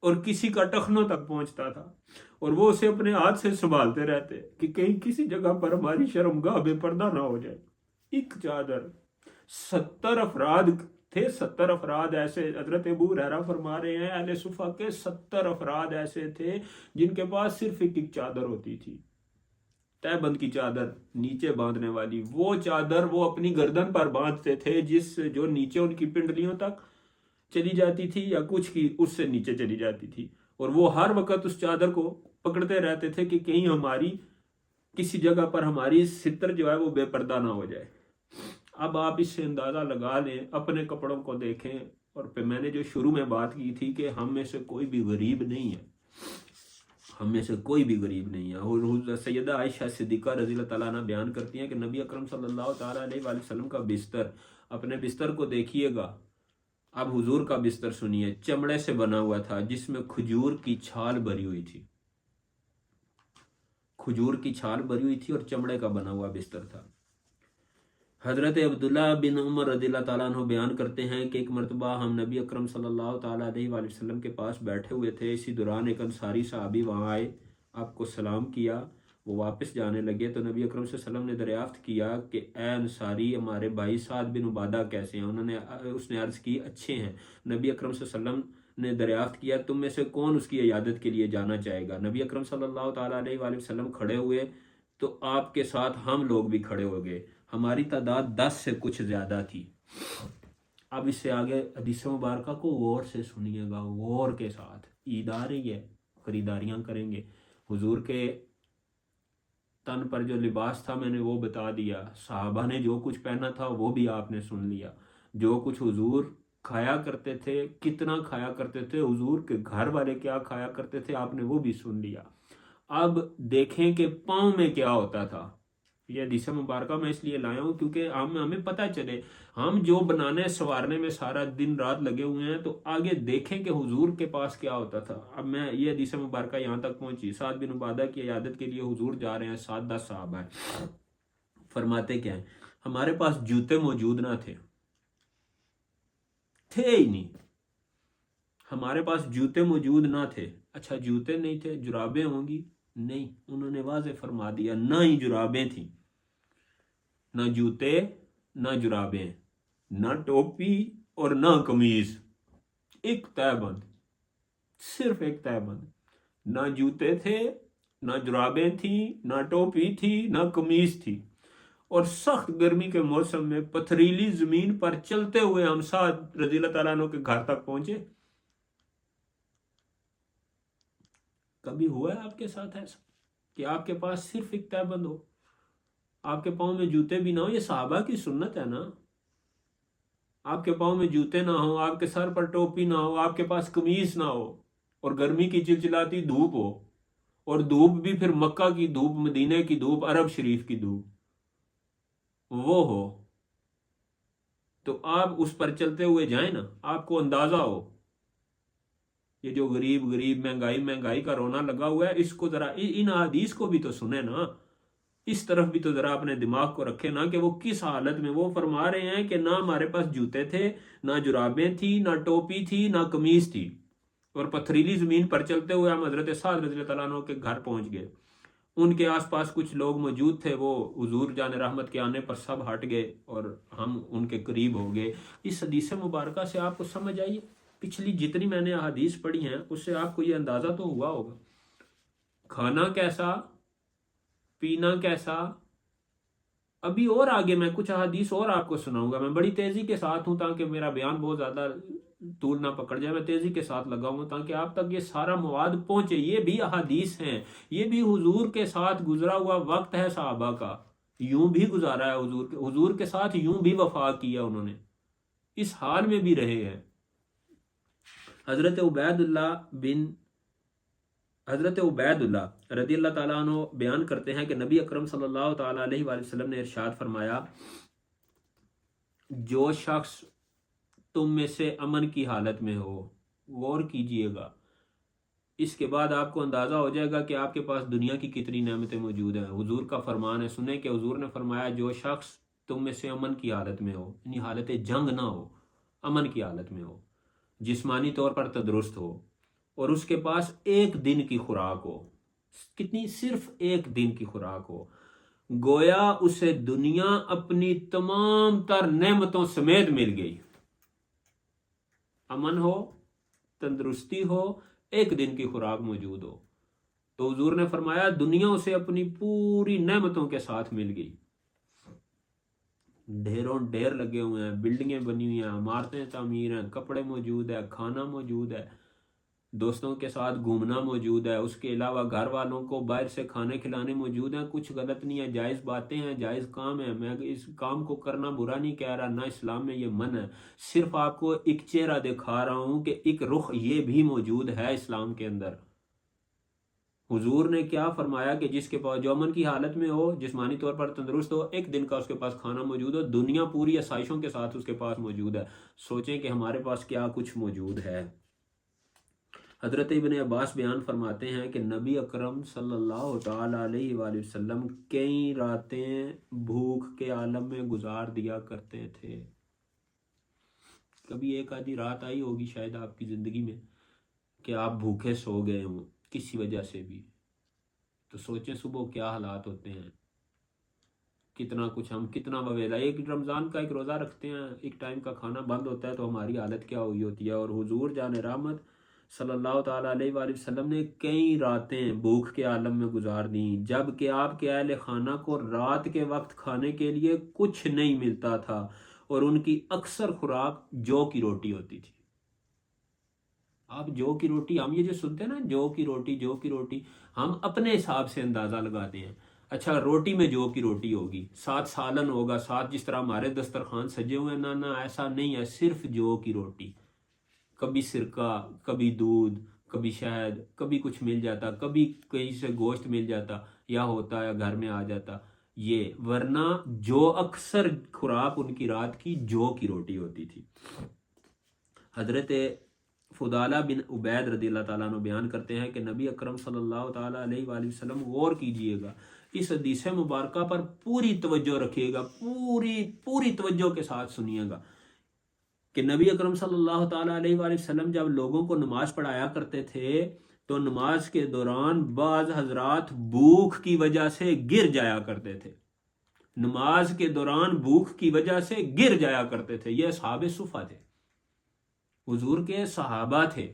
और किसी का टखनों तक पहुंचता था। और वो उसे अपने हाथ से संभालते रहते कि कहीं किसी जगह पर हमारी शर्मगाह बेपर्दा ना हो जाए। एक चादर। 70 अफराद थे। 70 अफराद ऐसे, हजरत अबू हुरैरा फरमा रहे हैं, अहले सुफा के 70 अफराद ऐसे थे जिनके पास सिर्फ एक चादर होती थी, तहबंद की चादर, नीचे बांधने वाली। वो चादर वो अपनी गर्दन पर बांधते थे, जो नीचे उनकी पिंडलियों तक चली जाती थी या कुछ की उससे नीचे चली जाती थी, और वो हर वक्त उस चादर को पकड़ते रहते थे कि कहीं हमारी किसी जगह पर हमारी सितर जो है वो बेपर्दा ना हो जाए। अब आप इससे अंदाज़ा लगा लें, अपने कपड़ों को देखें। और फिर मैंने जो शुरू में बात की थी कि हम में से कोई भी गरीब नहीं है, हम में से कोई भी गरीब नहीं है। और सैयदा आयशा सिद्दीक़ा रज़ी अल्लाह तआला अन्हा बयान करती हैं कि नबी अकरम सल्लल्लाहु तआला अलैहि वसल्लम का बिस्तर, अपने बिस्तर को देखिएगा। अब हुजूर का बिस्तर सुनिए, चमड़े से बना हुआ था जिसमें खजूर की छाल भरी हुई थी, खजूर की छाल भरी हुई थी और चमड़े का बना हुआ बिस्तर था। हज़रत अब्दुल्ला बिन उमर रज़ियल्लाहु ताला अन्हु बयान करते हैं कि एक मरतबा हम नबी अकरम सल्लल्लाहु ताला अलैहि वसल्लम के पास बैठे हुए थे। इसी दौरान एक अंसारी सहाबी वहाँ आए, आपको सलाम किया, वो वापस जाने लगे तो नबी अकरम सल्लल्लाहु अलैहि वसल्लम ने दरियाफ्त किया कि ए अंसारी, हमारे भाई साद बिन उबादा कैसे हैं? उसने अर्ज़ की, अच्छे हैं। नबी अकरम सल्लल्लाहु अलैहि वसल्लम ने दरियाफ्त किया, तुम में से कौन उसकी इयादत के लिए जाना चाहेगा? नबी अकरम सल्लल्लाहु ताला अलैहि वसल्लम खड़े हुए तो आपके साथ हम लोग भी खड़े हो गए। हमारी तादाद 10 से कुछ ज़्यादा थी। अब इससे आगे हदीस मुबारका को गौर से सुनिएगा, गौर के साथ। ईद आ रही है, ख़रीदारियाँ करेंगे। हुजूर के तन पर जो लिबास था मैंने वो बता दिया, सहाबा ने जो कुछ पहना था वो भी आपने सुन लिया। जो कुछ हुजूर खाया करते थे, कितना खाया करते थे, हुजूर के घर वाले क्या खाया करते थे, आपने वो भी सुन लिया। अब देखें कि पाँव में क्या होता था। ये हदीस मुबारक मैं इसलिए लाया हूँ क्योंकि हमें पता चले, हम जो बनाने संवारने में सारा दिन रात लगे हुए हैं, तो आगे देखें कि हुजूर के पास क्या होता था। अब मैं ये हदीस मुबारक यहाँ तक पहुंची, साद बिन उबादा की इयादत के लिए हुजूर जा रहे हैं, 7-10 साहबा हैं। फरमाते क्या है, हमारे पास जूते मौजूद ना थे ही नहीं, हमारे पास जूते मौजूद ना थे। अच्छा, जूते नहीं थे, जुराबें होंगी? नहीं, उन्होंने वाज़े फरमा दिया, ना ही जुराबें थी, ना जूते, ना जुराबें, ना टोपी और ना कमीज। एक तहबंद, सिर्फ एक तहबंद। ना जूते थे, ना जुराबें थी, ना टोपी थी, ना कमीज थी। और सख्त गर्मी के मौसम में पथरीली जमीन पर चलते हुए हम साद रज़ी अल्लाह तआला अन्हु के घर तक पहुंचे। कभी हुआ है आपके साथ ऐसा कि आपके पास सिर्फ एक तहबंद हो, आपके पाँव में जूते भी ना हो? ये सहाबा की सुन्नत है ना। आपके पाँव में जूते ना हो, आपके सर पर टोपी ना हो, आपके पास कमीज ना हो, और गर्मी की चिलचिलाती धूप हो, और धूप भी फिर मक्का की धूप, मदीने की धूप, अरब शरीफ की धूप, वो हो, तो आप उस पर चलते हुए जाए ना, आपको अंदाजा हो। ये जो गरीब गरीब महंगाई महंगाई का रोना लगा हुआ है, इसको जरा इन हदीस को भी तो सुने ना, इस तरफ भी तो जरा अपने दिमाग को रखे ना कि वो किस हालत में। वो फरमा रहे हैं कि ना हमारे पास जूते थे, ना जुराबें थी, ना टोपी थी, ना कमीज थी, और पथरीली जमीन पर चलते हुए हम हजरत साद रज़ी अल्लाह तआला अन्हु के घर पहुंच गए। उनके आसपास कुछ लोग मौजूद थे, वो हुजूर जान रहमत के आने पर सब हट गए और हम उनके करीब हो गए। इस हदीस मुबारका से आपको समझ आई, पिछली जितनी मैंने हदीस पढ़ी हैं उससे आपको ये अंदाजा तो हुआ होगा, खाना कैसा, पीना कैसा। अभी और आगे मैं कुछ हदीस और आपको सुनाऊंगा। मैं बड़ी तेजी के साथ हूं ताकि मेरा बयान बहुत ज्यादा तूल ना पकड़ जाए, मैं तेजी के साथ लगाऊंगा ताकि आप तक ये सारा मवाद पहुंचे। ये भी हदीस हैं, ये भी हुजूर के साथ गुजरा हुआ वक्त है, साहबा का यूं भी गुजारा है, हुजूर के साथ यूं भी वफा किया उन्होंने, इस हाल में भी रहे हैं। हजरत उबैदुल्लाह रज़ियल्लाहु ताला अन्हु बयान करते हैं कि नबी अकरम सल्लल्लाहु ताला अलैहि वसल्लम ने इरशाद फरमाया, जो शख्स तुम में से अमन की हालत में हो, गौर कीजिएगा, इसके बाद आपको अंदाज़ा हो जाएगा कि आपके पास दुनिया की कितनी नेमतें मौजूद हैं। हुजूर का फरमान है, सुने कि हुजूर ने फरमाया, जो शख्स तुम में से अमन की हालत में हो, यानी हालत जंग ना हो, अमन की हालत में हो, जिस्मानी तौर पर तंदुरुस्त हो, और उसके पास एक दिन की खुराक हो, कितनी, सिर्फ एक दिन की खुराक हो, गोया उसे दुनिया अपनी तमाम तर नेमतों समेत मिल गई। अमन हो, तंदुरुस्ती हो, एक दिन की खुराक मौजूद हो, तो हुजूर ने फरमाया दुनिया उसे अपनी पूरी नेमतों के साथ मिल गई। ढेरों ढेर लगे हुए हैं, बिल्डिंगें बनी हुई हैं, इमारतें तामीर हैं, कपड़े मौजूद है, खाना मौजूद है, दोस्तों के साथ घूमना मौजूद है, उसके अलावा घर वालों को बाहर से खाने खिलाने मौजूद हैं। कुछ गलत नहीं है, जायज़ बातें हैं, जायज़ काम है। मैं इस काम को करना बुरा नहीं कह रहा, ना इस्लाम में ये मन है। सिर्फ आपको एक चेहरा दिखा रहा हूँ कि एक रुख ये भी मौजूद है इस्लाम के अंदर। हुजूर ने क्या फरमाया कि जिसके पास जो अमन की हालत में हो, जिस्मानी तौर पर तंदुरुस्त हो, एक दिन का उसके पास खाना मौजूद हो, दुनिया पूरी आसाइशों के साथ उसके पास मौजूद है। सोचें कि हमारे पास क्या कुछ मौजूद है। हज़रत इब्न अब्बास बयान फरमाते हैं कि नबी अकरम सल्लल्लाहु ताला अलैहि वसल्लम कई रातें भूख के आलम में गुजार दिया करते थे। कभी एक आधी रात आई होगी शायद आपकी ज़िंदगी में कि आप भूखे सो गए हों किसी वजह से भी, तो सोचें सुबह क्या हालात होते हैं। कितना कुछ हम कितना बवेला, एक रमज़ान का एक रोज़ा रखते हैं, एक टाइम का खाना बंद होता है तो हमारी हालत क्या हुई होती है। और हुजूर जाने रहमत सल्लल्लाहु ताला अलैहि वसल्लम ने कई रातें भूख के आलम में गुजार दी, जबकि आपके अहले खाना को रात के वक्त खाने के लिए कुछ नहीं मिलता था और उनकी अक्सर खुराक जौ की रोटी होती थी। आप जौ की रोटी, हम ये जो सुनते हैं ना जौ की रोटी, जौ की रोटी, हम अपने हिसाब से अंदाज़ा लगाते हैं। अच्छा, रोटी में जौ की रोटी होगी, साथ सालन होगा, साथ जिस तरह हमारे दस्तरखान सजे हुए हैं, ना ना ऐसा नहीं है, सिर्फ जौ की रोटी। कभी सिरका, कभी दूध, कभी शहद, कभी कुछ मिल जाता, कभी कहीं से गोश्त मिल जाता या होता या घर में आ जाता ये, वरना जो अक्सर खुराक उनकी रात की जौ की रोटी होती थी। हजरत फुदाला बिन उबैद रज़ियल्लाहु ताला अन्हु बयान करते हैं कि नबी अकरम सल्लल्लाहु ताला अलैहि वसल्लम, गौर कीजिएगा इस हदीस मुबारका पर, पूरी तवज्जो रखिएगा, पूरी पूरी तवज्जो के साथ सुनिएगा कि नबी अकरम सल्लल्लाहु ताला अलैहि वसल्लम जब लोगों को नमाज पढ़ाया करते थे तो नमाज के दौरान बाज हजरात भूख की वजह से गिर जाया करते थे। नमाज के दौरान भूख की वजह से गिर जाया करते थे। ये असहाबे सुफ़ा थे, हुजूर के सहाबा थे,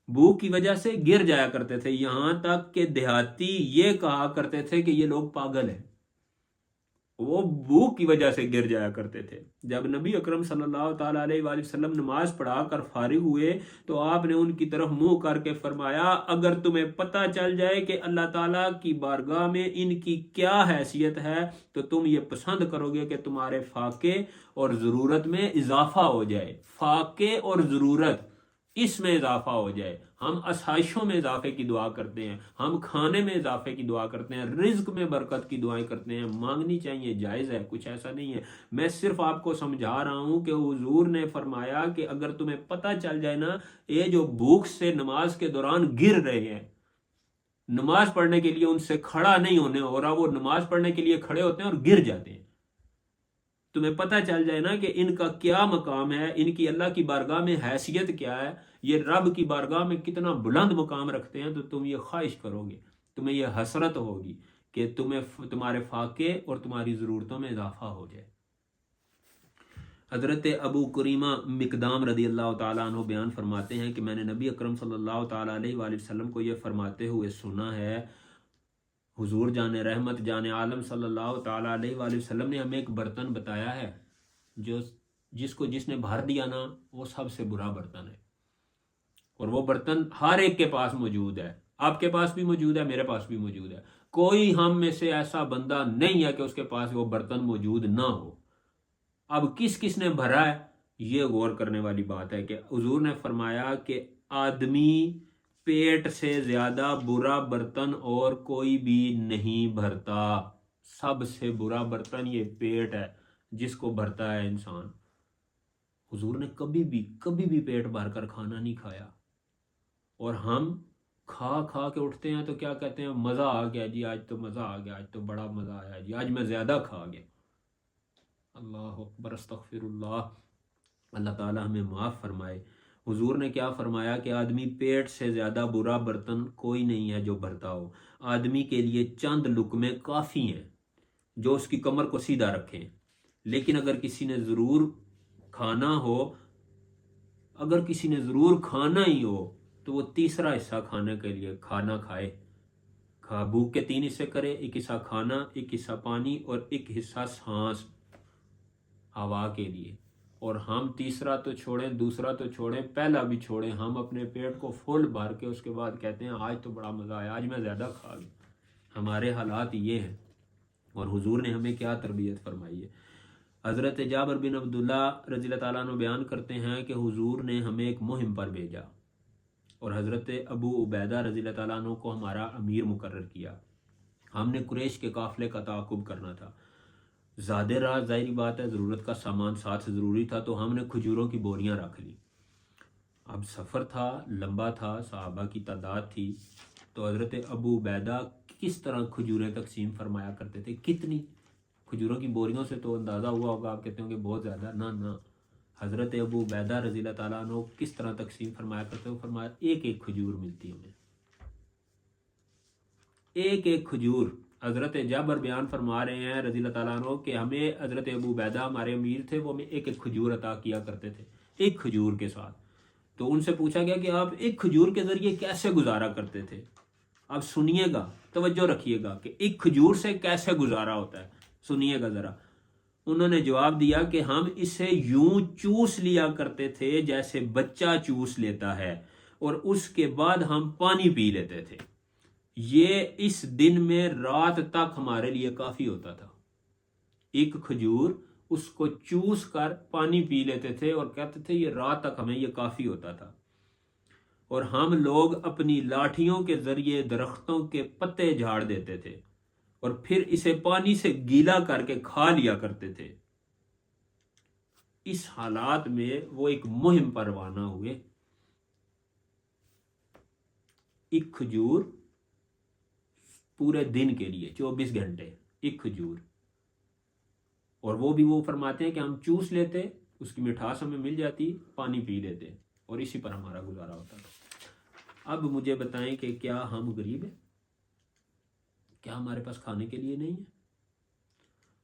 भूख की वजह से गिर जाया करते थे। यहां तक कि देहाती ये कहा करते थे कि ये लोग पागल हैं, वो भूख की वजह से गिर जाया करते थे। जब नबी अकरम सल्लल्लाहु ताला अलैहि वसल्लम नमाज पढ़ा कर फारिग हुए तो आपने उनकी तरफ मुंह करके फरमाया, अगर तुम्हें पता चल जाए कि अल्लाह ताला की बारगाह में इनकी क्या हैसियत है तो तुम ये पसंद करोगे कि तुम्हारे फाके और ज़रूरत में इजाफा हो जाए। फाके और ज़रूरत, इसमें इजाफा हो जाए। हम आसाइशों में इजाफे की दुआ करते हैं, हम खाने में इजाफे की दुआ करते हैं, रिज्क में बरकत की दुआएं करते हैं। मांगनी चाहिए, जायज़ है, कुछ ऐसा नहीं है। मैं सिर्फ आपको समझा रहा हूं कि हुजूर ने फरमाया कि अगर तुम्हें पता चल जाए ना, ये जो भूख से नमाज के दौरान गिर रहे हैं, नमाज पढ़ने के लिए उनसे खड़ा नहीं होने हो रहा, वो नमाज पढ़ने के लिए खड़े होते हैं और गिर जाते हैं, तुम्हें पता चल जाए ना कि इनका क्या मकाम है, इनकी अल्लाह की बारगाह में हैसियत क्या है, ये रब की बारगाह में कितना बुलंद मुकाम रखते हैं, तो तुम ये ख्वाहिश करोगे, तुम्हें ये हसरत होगी कि तुम्हें तुम्हारे फाके और तुम्हारी ज़रूरतों में इजाफा हो जाए। हज़रत अबू करीमा मिकदाम रदी अल्लाह ताला अन्हु बयान फरमाते हैं कि मैंने नबी अकरम सल्लल्लाहु ताला अलैहि वसल्लम को ये फरमाते हुए सुना है, हुजूर जाने रहमत जाने आलम सल्लल्लाहु ताला अलैहि वसल्लम ने हमें एक बर्तन बताया है जो जिसको जिसने भर दिया ना वो सबसे बुरा बर्तन है, और वो बर्तन हर एक के पास मौजूद है। आपके पास भी मौजूद है, मेरे पास भी मौजूद है। कोई हम में से ऐसा बंदा नहीं है कि उसके पास वो बर्तन मौजूद ना हो। अब किस किस ने भरा है, ये गौर करने वाली बात है कि हुजूर ने फरमाया कि आदमी पेट से ज्यादा बुरा बर्तन और कोई भी नहीं भरता। सबसे बुरा बर्तन ये पेट है जिसको भरता है इंसान। हुजूर ने कभी भी पेट भरकर खाना नहीं खाया, और हम खा खा के उठते हैं तो क्या कहते हैं, मज़ा आ गया जी, आज तो मज़ा आ गया, आज तो बड़ा मज़ा आया जी, आज मैं ज़्यादा खा गया। अल्लाह अकबर, अस्तगफिरुल्लाह, अल्लाह ताला हमें माफ़ फरमाए। हुजूर ने क्या फरमाया कि आदमी पेट से ज़्यादा बुरा बर्तन कोई नहीं है जो भरता हो। आदमी के लिए चंद लुकमे काफ़ी हैं जो उसकी कमर को सीधा रखें, लेकिन अगर किसी ने ज़रूर खाना हो, अगर किसी ने ज़रूर खाना ही हो तो वो तीसरा हिस्सा खाने के लिए खाना खाए। भूख के 3 हिस्से करे, एक हिस्सा खाना, एक हिस्सा पानी और एक हिस्सा सांस। हवा के लिए। और हम तीसरा तो छोड़ें, दूसरा तो छोड़ें, पहला भी छोड़ें, हम अपने पेट को फुल भर के उसके बाद कहते हैं आज तो बड़ा मज़ा आया, आज मैं ज़्यादा खा लूँ। हमारे हालात ये हैं। और हुजूर ने हमें क्या तरबियत फरमाई है। हज़रत जाबिर बिन अब्दुल्ला रज़ी अल्लाह ताला अन्हु बयान करते हैं कि हुजूर ने हमें एक मुहिम पर भेजा और हज़रत अबू उबैदा रज़ी अल्लाह ताला अन्हु को हमारा अमीर मुकर्रर किया। हमने कुरैश के काफ़िले का ताक़ुब करना था। ज़्यादा रात, ज़ाहिरी बात है, ज़रूरत का सामान साथ ज़रूरी था, तो हमने खजूरों की बोरियां रख ली। अब सफ़र था, लंबा था, सहाबा की तादाद थी, तो हज़रत अबू उबैदा किस तरह खजूरें तकसीम फरमाया करते थे। कितनी खजूरों की बोरियों से तो अंदाज़ा हुआ होगा, आप कहते होंगे बहुत ज़्यादा, ना ना। हज़रत अबू उबैदा रज़ी अल्लाह ताला अन्हु किस तरह तकसीम फरमाया करते हो, फरमाया एक एक खजूर मिलती हमें, एक एक खजूर। हज़रत जाबिर बयान फरमा रहे हैं रज़ी अल्लाह ताला अन्हु कि हमें हज़रत अबू उबैदा हमारे अमीर थे, वो हमें एक एक खजूर अता किया करते थे, एक खजूर के साथ। तो उनसे पूछा गया कि आप एक खजूर के ज़रिए कैसे गुजारा करते थे। अब सुनिएगा, तवज्जो रखिएगा कि एक खजूर से कैसे गुजारा होता है, सुनिएगा ज़रा। उन्होंने जवाब दिया कि हम इसे यूं चूस लिया करते थे जैसे बच्चा चूस लेता है, और उसके बाद हम पानी पी लेते थे। ये इस दिन में रात तक हमारे लिए काफ़ी होता था। एक खजूर, उसको चूस कर पानी पी लेते थे और कहते थे ये रात तक हमें ये काफ़ी होता था। और हम लोग अपनी लाठियों के जरिए दरख्तों के पत्ते झाड़ देते थे और फिर इसे पानी से गीला करके खा लिया करते थे। इस हालात में वो एक मुहिम पर रवाना हुए। एक खजूर पूरे दिन के लिए 24 घंटे, एक खजूर। और वो भी वो फरमाते हैं कि हम चूस लेते, उसकी मिठास हमें मिल जाती, पानी पी लेते, और इसी पर हमारा गुजारा होता था। अब मुझे बताएं कि क्या हम गरीब हैं? क्या हमारे पास खाने के लिए नहीं है?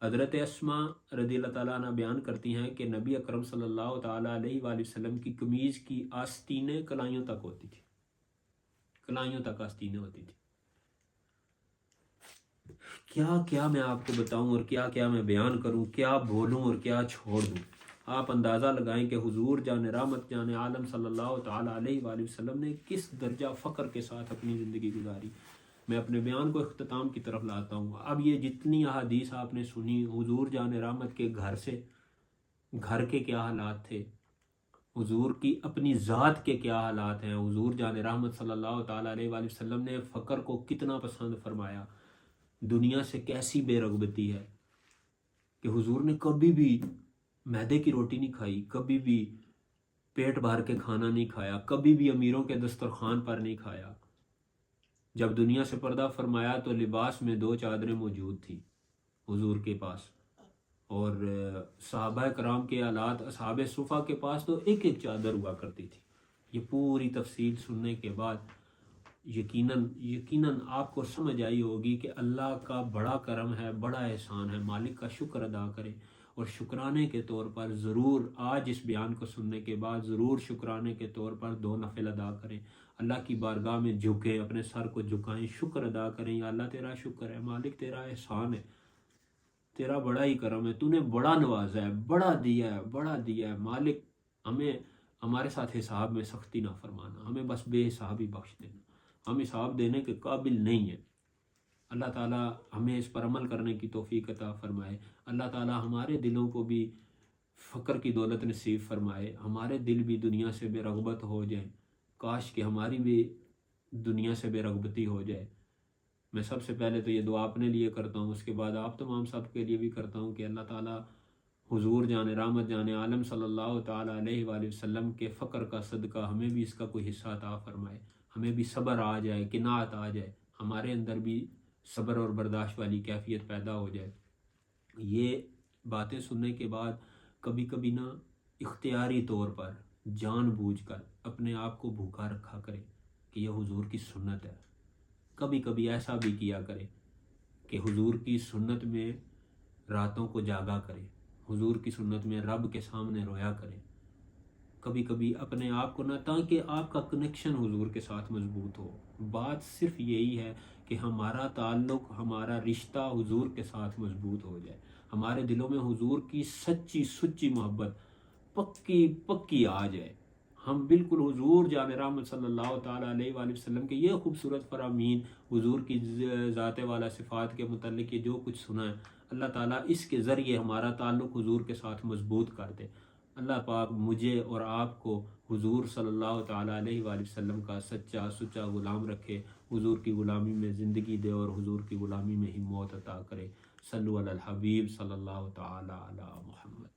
हज़रत अस्मा रज़ी अल्लाह ताला अन्हा बयान करती हैं कि नबी अकरम सल्लल्लाहु ताला अलैहि वसल्लम की कमीज़ की आस्तीनें कलाइयों तक होती थी, कलाइयों तक आस्तीनें होती थी। क्या क्या मैं आपको बताऊं और क्या क्या मैं बयान करूं, क्या बोलूं और क्या छोड़ दूं। आप अंदाज़ा लगाएं कि हुजूर जाने रहमत जाने आलम सल्लल्लाहु ताला अलैहि वसल्लम ने किस दर्जा फ़ख्र के साथ अपनी ज़िंदगी गुजारी। मैं अपने बयान को इख्तिताम की तरफ लाता हूँ। अब ये जितनी अहादीस आपने सुनी, हुजूर जाने रहमत के घर के क्या हालात थे, हुजूर की अपनी ज़ात के क्या हालात हैं, हुजूर जाने रहमत सल्लल्लाहु ताला अलैहि वसल्लम ने फ़ख्र को कितना पसंद फरमाया, दुनिया से कैसी बेरगबती है कि हुजूर ने कभी भी मैदे की रोटी नहीं खाई, कभी भी पेट भर के खाना नहीं खाया, कभी भी अमीरों के दस्तरखान पर नहीं खाया। जब दुनिया से पर्दा फरमाया तो लिबास में 2 चादरें मौजूद थी हुजूर के पास, और सहाबा कराम के हालात, असहाबे सुफ़ा के पास तो एक एक चादर हुआ करती थी। ये पूरी तफसील सुनने के बाद यकीनन यकीनन आपको समझ आई होगी कि अल्लाह का बड़ा करम है, बड़ा एहसान है। मालिक का शुक्र अदा करें और शुक्राने के तौर पर ज़रूर आज इस बयान को सुनने के बाद ज़रूर शुक्राने के तौर पर 2 नफिल अदा करें, अल्लाह की बारगाह में झुकें, अपने सर को झुकाएं, शुक्र अदा करें। या अल्लाह तेरा शुक्र है, मालिक तेरा एहसान है, तेरा बड़ा ही करम है, तूने बड़ा नवाजा है, बड़ा दिया है, बड़ा दिया है। मालिक हमें हमारे साथ हिसाब में सख्ती ना फरमाना, हमें बस बेहिसाब ही बख्श देना, हम हिसाब देने के काबिल नहीं है। अल्लाह ताला हमें इस पर अमल करने की तौफीक अता फरमाए। अल्लाह ताला हमारे दिलों को भी फ़क्र की दौलत नसीब फरमाए, हमारे दिल भी दुनिया से बेरगबत हो जाए। काश कि हमारी भी दुनिया से बेरगबती हो जाए। मैं सबसे पहले तो ये दुआ अपने लिए करता हूँ, उसके बाद आप तमाम सब के लिए भी करता हूँ कि अल्लाह ताला हुजूर जाने रहमत जाने आलम सल्लल्लाहु ताला अलैहि वसल्लम के फ़क्र का सदका हमें भी इसका कोई हिस्सा अता फरमाए, हमें भी सब्र आ जाए, किनात आ जाए, हमारे अंदर भी सब्र और बर्दाश्त वाली कैफियत पैदा हो जाए। ये बातें सुनने के बाद कभी कभी ना इख्तियारी तौर पर जानबूझकर अपने आप को भूखा रखा करें कि यह हुजूर की सुन्नत है। कभी कभी ऐसा भी किया करें कि हुजूर की सुन्नत में रातों को जागा करें, हुजूर की सुन्नत में रब के सामने रोया करें। कभी कभी अपने आप को ना, ताकि आपका कनेक्शन हुजूर के साथ मजबूत हो। बात सिर्फ यही है कि हमारा ताल्लुक़, हमारा रिश्ता हुजूर के साथ मजबूत हो जाए, हमारे दिलों में हुजूर की सच्ची सुच्ची मोहब्बत पक्की पक्की आ जाए। हम बिल्कुल हुजूर जान रहमत सल्लल्लाहु ताला अलैहि वसल्लम के ये खूबसूरत फरामीन, हुजूर की ज़ात वाला सिफ़ात के मुतल्लिक़ जो कुछ सुना है, अल्लाह ताला इसके ज़रिए हमारा ताल्लुक़ हुजूर के साथ मजबूत कर दे। अल्लाह पाक मुझे और आपको हुजूर सल्लल्लाहु ताला अलैहि वसल्लम का सच्चा सुच्चा ग़ुलाम रखे, हुजूर की ग़ुलामी में ज़िंदगी दे और हुजूर की ग़ुलामी में ही मौत अता करे। सल्लु अलल हबीब सल्लल्लाहु ताला अला मुहम्मद।